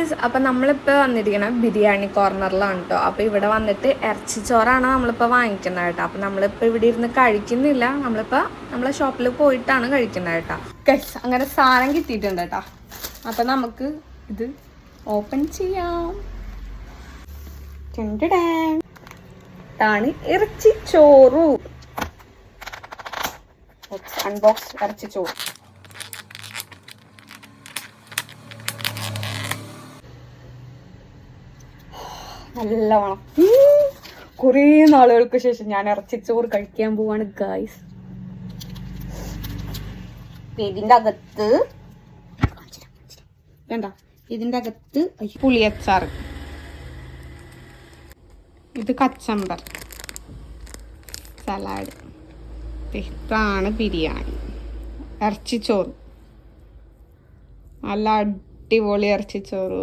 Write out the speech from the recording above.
Guys, അപ്പം നമ്മളിപ്പോൾ വന്നിരിക്കണം ബിരിയാണി കോർണറിലാണ് കേട്ടോ. അപ്പോൾ ഇവിടെ വന്നിട്ട് ഇറച്ചിച്ചോറാണ് നമ്മളിപ്പോൾ വാങ്ങിക്കുന്നത് കേട്ടോ. അപ്പം നമ്മളിപ്പോൾ ഇവിടെ ഇരുന്ന് കഴിക്കുന്നില്ല, നമ്മളിപ്പോൾ നമ്മളെ ഷോപ്പിൽ പോയിട്ടാണ് കഴിക്കുന്നത് കേട്ടോ. ഗൈസ്, അങ്ങനെ സാധനം കിട്ടിയിട്ടുണ്ട് കേട്ടോ. അപ്പം നമുക്ക് ഇത് ഓപ്പൺ ചെയ്യാം. ാണ് ഇറച്ചിച്ചോറ്. അൺബോക്സ് ഇറച്ചിച്ചോറ്. നല്ല മണം. കുറേ നാളുകൾക്ക് ശേഷം ഞാൻ ഇറച്ചിച്ചോറ് കഴിക്കാൻ പോവാണ് ഗൈസ്. ഇതിന്റെ അകത്ത് വേണ്ട, ഇതിന്റെ അകത്ത് പുളിയച്ചാറ്, ഇത് കച്ചമ്പർ, സലാഡ്, ഇതാണ് ബിരിയാണി, ഇറച്ചിച്ചോറ്, നല്ല അടിപൊളി ഇറച്ചിച്ചോറ്.